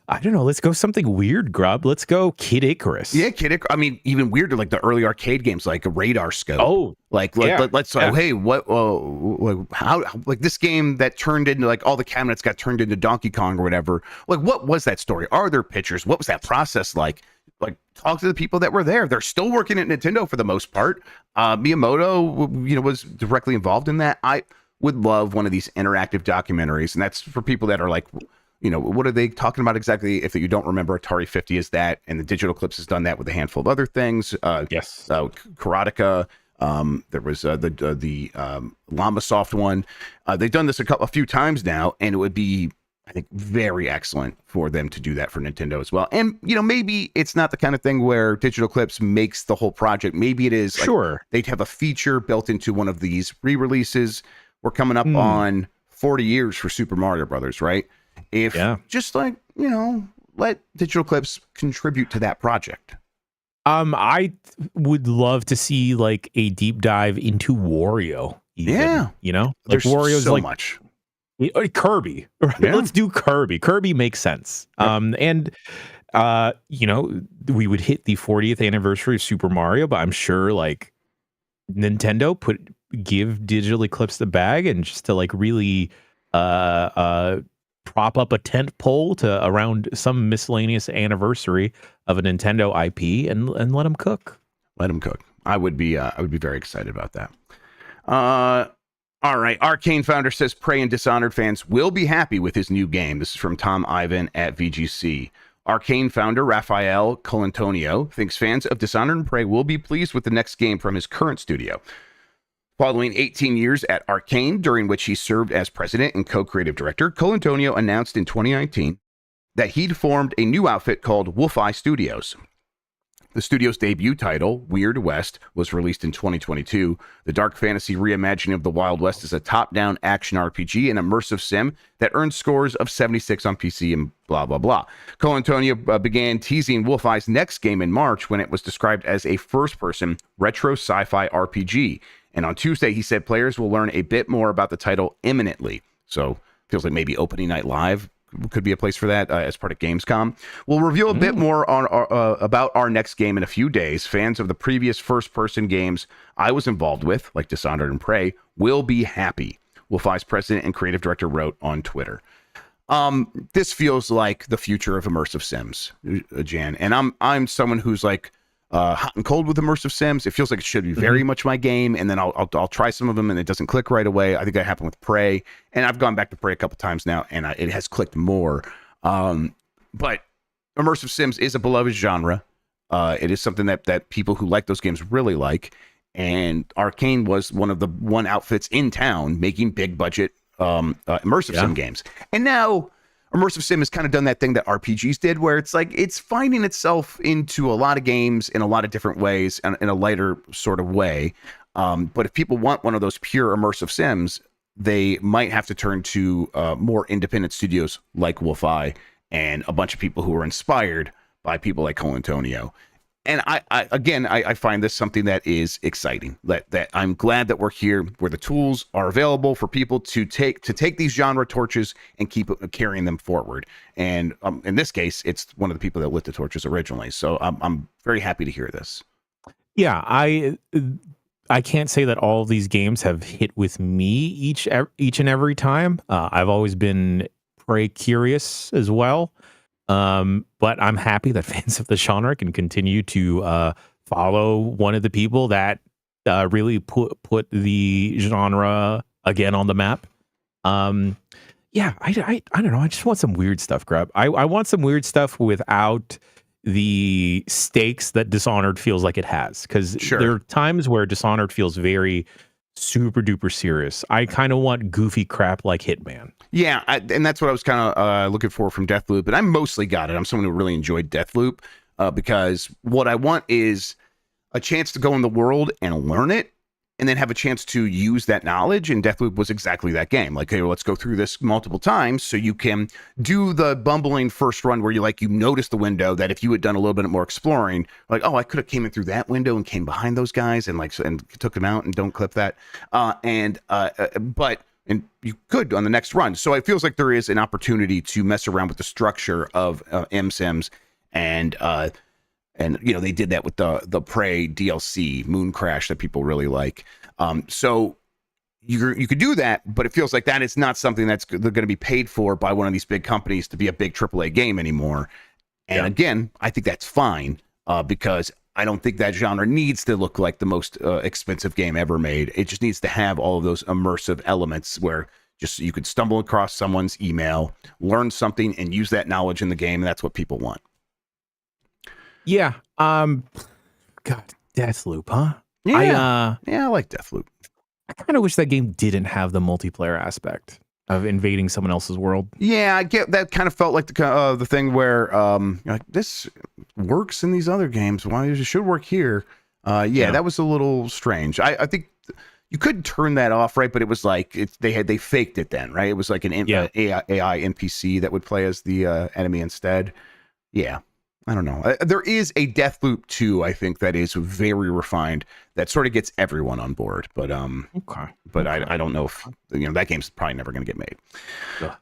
I don't know. Let's go something weird, Grubb. Let's go Kid Icarus. Yeah, Kid Icarus. I mean, even weirder, like the early arcade games, like a Radar Scope. Oh, let's. Hey, what? How? Like this game that turned into like all the cabinets got turned into Donkey Kong or whatever. Like, what was that story? Are there pictures? What was that process like? Like, talk to the people that were there. They're still working at Nintendo for the most part. Miyamoto, was directly involved in that. I would love one of these interactive documentaries, and that's for people that are like, what are they talking about exactly? If you don't remember, Atari 50 is that, and the Digital Eclipse has done that with a handful of other things. Yes. Karateka. There was the Llamasoft one. They've done this a few times now, and it would be, I think, very excellent for them to do that for Nintendo as well. And, maybe it's not the kind of thing where Digital Eclipse makes the whole project. Maybe it is. Sure. They'd have a feature built into one of these re-releases. We're coming up on 40 years for Super Mario Brothers, right? Just like, let Digital Eclipse contribute to that project. I would love to see like a deep dive into Wario. Even, like there's Wario's so like much. Kirby. Right? Yeah. Let's do Kirby. Kirby makes sense. Yep. We would hit the 40th anniversary of Super Mario, but I'm sure like Nintendo give Digital Eclipse the bag and just to like really prop up a tent pole to around some miscellaneous anniversary of a Nintendo IP and let them cook. Let them cook. I would be very excited about that. All right. Arcane founder says Prey and Dishonored fans will be happy with his new game. This is from Tom Ivan at VGC. Arcane founder Rafael Colantonio thinks fans of Dishonored and Prey will be pleased with the next game from his current studio. Following 18 years at Arcane, during which he served as president and co-creative director, Colantonio announced in 2019 that he'd formed a new outfit called Wolf-Eye Studios. The studio's debut title, Weird West, was released in 2022. The dark fantasy reimagining of the Wild West is a top-down action RPG and immersive sim that earned scores of 76 on PC and blah, blah, blah. Colantonio began teasing Wolf-Eye's next game in March when it was described as a first-person retro sci-fi RPG. And on Tuesday, he said players will learn a bit more about the title imminently. So Feels like maybe opening night live could be a place for that as part of Gamescom. We'll reveal a bit more on about our next game in a few days. Fans of the previous first-person games I was involved with, like Dishonored and Prey, will be happy, Wolfeye's president and creative director wrote on Twitter. This feels like the future of immersive sims, Jan, and I'm someone who's like hot and cold with immersive sims. It feels like it should be very much my game, and then I'll try some of them and it doesn't click right away. I think that happened with Prey, and I've gone back to Prey a couple times now, and it has clicked more. But immersive sims is a beloved genre. It is something that people who like those games really like, and Arcane was one of the outfits in town making big budget immersive sim games, and now immersive sim has kind of done that thing that RPGs did, where it's like it's finding itself into a lot of games in a lot of different ways and in a lighter sort of way. But if people want one of those pure immersive sims, they might have to turn to more independent studios like Wolfeye and a bunch of people who are inspired by people like Colantonio. And I find this something that is exciting. That I'm glad that we're here, where the tools are available for people to take these genre torches and keep carrying them forward. And in this case, it's one of the people that lit the torches originally. So I'm very happy to hear this. Yeah, I can't say that all of these games have hit with me each and every time. I've always been Prey curious as well. But I'm happy that fans of the genre can continue to follow one of the people that really put the genre again on the map. Yeah, I don't know. I just want some weird stuff, Grubb. I want some weird stuff without the stakes that Dishonored feels like it has. Because there are times where Dishonored feels very super duper serious. I kind of want goofy crap like Hitman. Yeah, and that's what I was kind of looking for from Deathloop, and I mostly got it. I'm someone who really enjoyed Deathloop because what I want is a chance to go in the world and learn it, and then have a chance to use that knowledge, and Deathloop was exactly that game. Like, hey, well, let's go through this multiple times so you can do the bumbling first run where you notice the window that if you had done a little bit more exploring, like, oh, I could have came in through that window and came behind those guys and took them out, and don't clip that. And you could on the next run. So it feels like there is an opportunity to mess around with the structure of MSims, and they did that with the Prey DLC Moon Crash that people really like. So you could do that, but it feels like that is not something that's going to be paid for by one of these big companies to be a big AAA game anymore. And again, I think that's fine because I don't think that genre needs to look like the most expensive game ever made. It just needs to have all of those immersive elements where just you could stumble across someone's email, learn something, and use that knowledge in the game. And that's what people want. Yeah. God, Deathloop, huh? Yeah. I like Deathloop. I kind of wish that game didn't have the multiplayer aspect of invading someone else's world. Yeah, I get that. Kind of felt like the thing where this works in these other games. Why it should work here? That was a little strange. I think you could turn that off, right? But it was like they faked it then, right? It was like an AI NPC that would play as the enemy instead. Yeah. I don't know. There is a Deathloop 2, I think, that is very refined, that sort of gets everyone on board. But I don't know if that game's probably never going to get made. Yeah.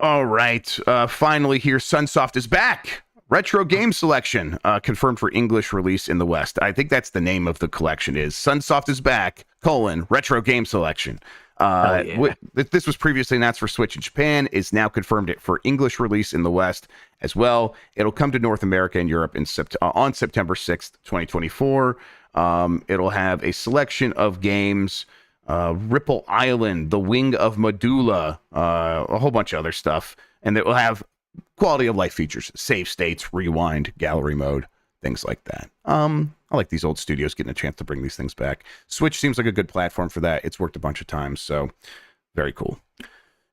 All right. Finally, here, Sunsoft is back. Retro game selection confirmed for English release in the West. I think that's the name of the collection. Is Sunsoft is back: retro game selection. This was previously announced for Switch in Japan, is now confirmed it for English release in the West as well. It'll come to North America and Europe on September 6th, 2024. It'll have a selection of games, Ripple Island, The Wing of Medulla, a whole bunch of other stuff. And it will have quality of life features, save states, rewind, gallery mode, things like that. I like these old studios getting a chance to bring these things back. Switch seems like a good platform for that. It's worked a bunch of times, so very cool.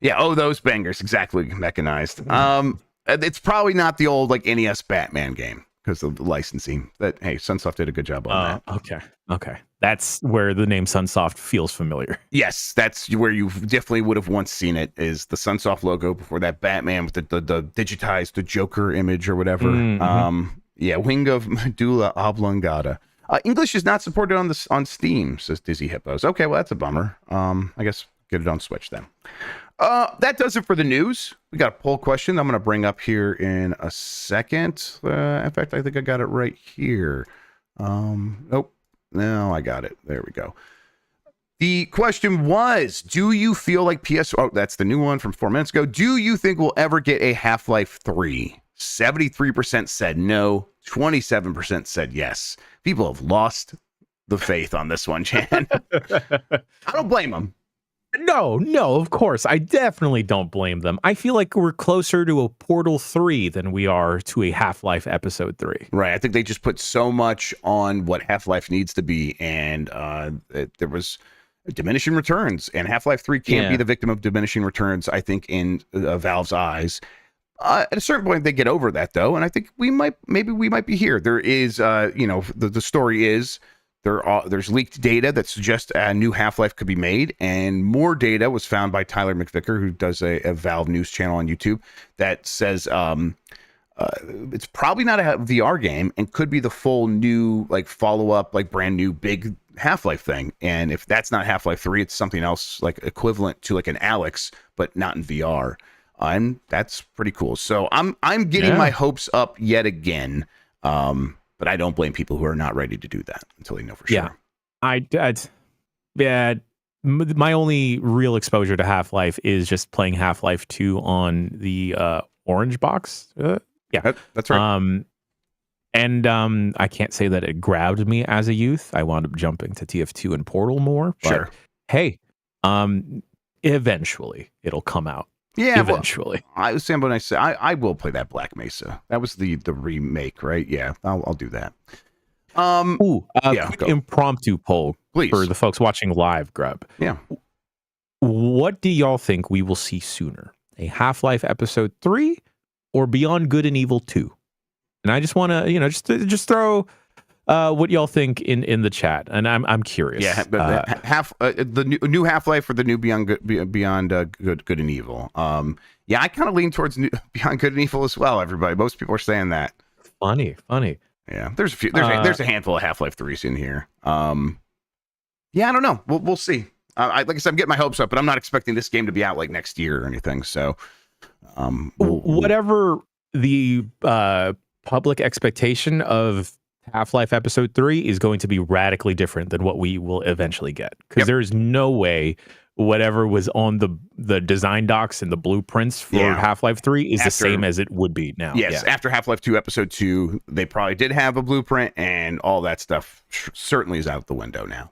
Yeah, those bangers, exactly, mechanized. It's probably not the old NES Batman game because of the licensing. But hey, Sunsoft did a good job on that. Okay. That's where the name Sunsoft feels familiar. Yes, that's where you definitely would have once seen it, is the Sunsoft logo before that Batman with the digitized the Joker image or whatever. Mm-hmm. Wing of Medulla Oblongata. English is not supported on Steam, says Dizzy Hippos. Okay, well, that's a bummer. I guess get it on Switch then. That does it for the news. We got a poll question I'm going to bring up here in a second. In fact, I think I got it right here. Nope. No, I got it. There we go. The question was, do you feel like Oh, that's the new one from 4 minutes ago. Do you think we'll ever get a Half-Life 3? 73% said no. 27% said yes. People have lost the faith on this one, Jan. I don't blame them. No, of course. I definitely don't blame them. I feel like we're closer to a Portal 3 than we are to a Half-Life Episode 3. Right. I think they just put so much on what Half-Life needs to be, and there was diminishing returns, and Half-Life 3 can't be the victim of diminishing returns, I think, in Valve's eyes. At a certain point, they get over that, though, and I think we might be here. There is, the story is there's leaked data that suggests a new Half-Life could be made, and more data was found by Tyler McVicker, who does a Valve news channel on YouTube, that says it's probably not a VR game and could be the full new, like, follow-up, like, brand new big Half-Life thing. And if that's not Half-Life 3, it's something else, like equivalent to like an Alex, but not in VR. And that's pretty cool. So I'm getting my hopes up yet again. But I don't blame people who are not ready to do that until they know for sure. My only real exposure to Half-Life is just playing Half-Life 2 on the orange box. That's right. I can't say that it grabbed me as a youth. I wound up jumping to TF2 and Portal more. But sure. Hey, eventually it'll come out. Yeah, eventually. Well, I was saying when I say I will play that Black Mesa. That was the remake, right? Yeah, I'll do that. Quick impromptu poll, please, for the folks watching live, Grubb. Yeah. What do y'all think we will see sooner? A Half-Life Episode 3 or Beyond Good and Evil 2? And I just want to, just throw what y'all think in the chat, and I'm curious. Yeah, the new Half-Life or the new Beyond Good and Evil. I kind of lean towards Beyond Good and Evil as well. Everybody, most people are saying that. Funny. Yeah, there's a few. There's a handful of Half-Life 3s in here. I don't know. We'll see. Like I said, I'm getting my hopes up, but I'm not expecting this game to be out like next year or anything. So, whatever the public expectation of Half-Life Episode 3 is going to be radically different than what we will eventually get, because there's no way whatever was on the design docs and the blueprints for Half-Life 3 is the same as it would be now. Yes, after Half-Life 2 Episode 2, they probably did have a blueprint, and all that stuff certainly is out the window now.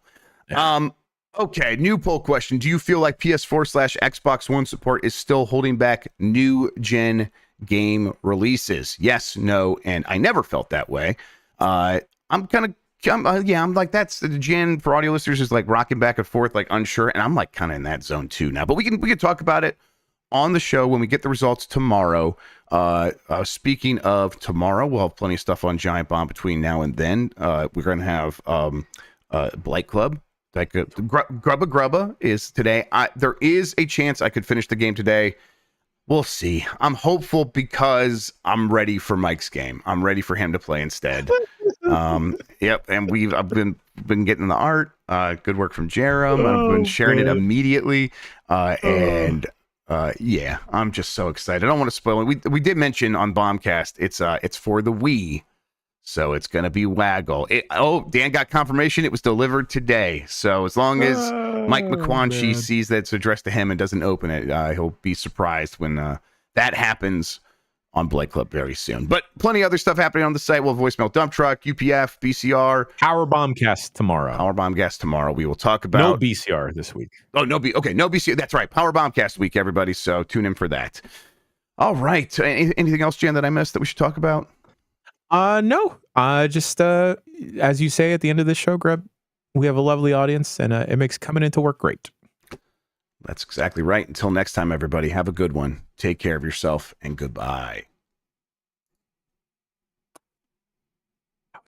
Okay, new poll question. Do you feel like PS4/Xbox One support is still holding back new gen game releases? Yes, no, and I never felt that way. I'm like, that's the gen for audio listeners is like rocking back and forth, like unsure, and I'm like kind of in that zone too now. But we can talk about it on the show when we get the results tomorrow. Speaking of tomorrow, we'll have plenty of stuff on Giant Bomb between now and then. We're gonna have Blight Club. Like Grubba is today. There is a chance I could finish the game today. We'll see. I'm hopeful because I'm ready for Mike's game. I'm ready for him to play instead. Yep. And I've been getting the art. Good work from Jerem. I've been sharing it immediately. I'm just so excited. I don't want to spoil it. We did mention on Bombcast it's for the Wii. So it's going to be Waggle. Dan got confirmation it was delivered today. So as long as Mike McQuanchi sees that it's addressed to him and doesn't open it, he'll be surprised when that happens on Blake Club very soon. But plenty of other stuff happening on the site. We'll have voicemail dump truck, UPF, BCR. Power Bombcast tomorrow. We will talk about... No BCR this week. Oh, no BCR. That's right. Power Bombcast week, everybody. So tune in for that. All right. Anything else, Jan, that I missed that we should talk about? No. Just as you say at the end of this show, Grubb, we have a lovely audience, and it makes coming into work great. That's exactly right. Until next time, everybody, have a good one. Take care of yourself, and goodbye.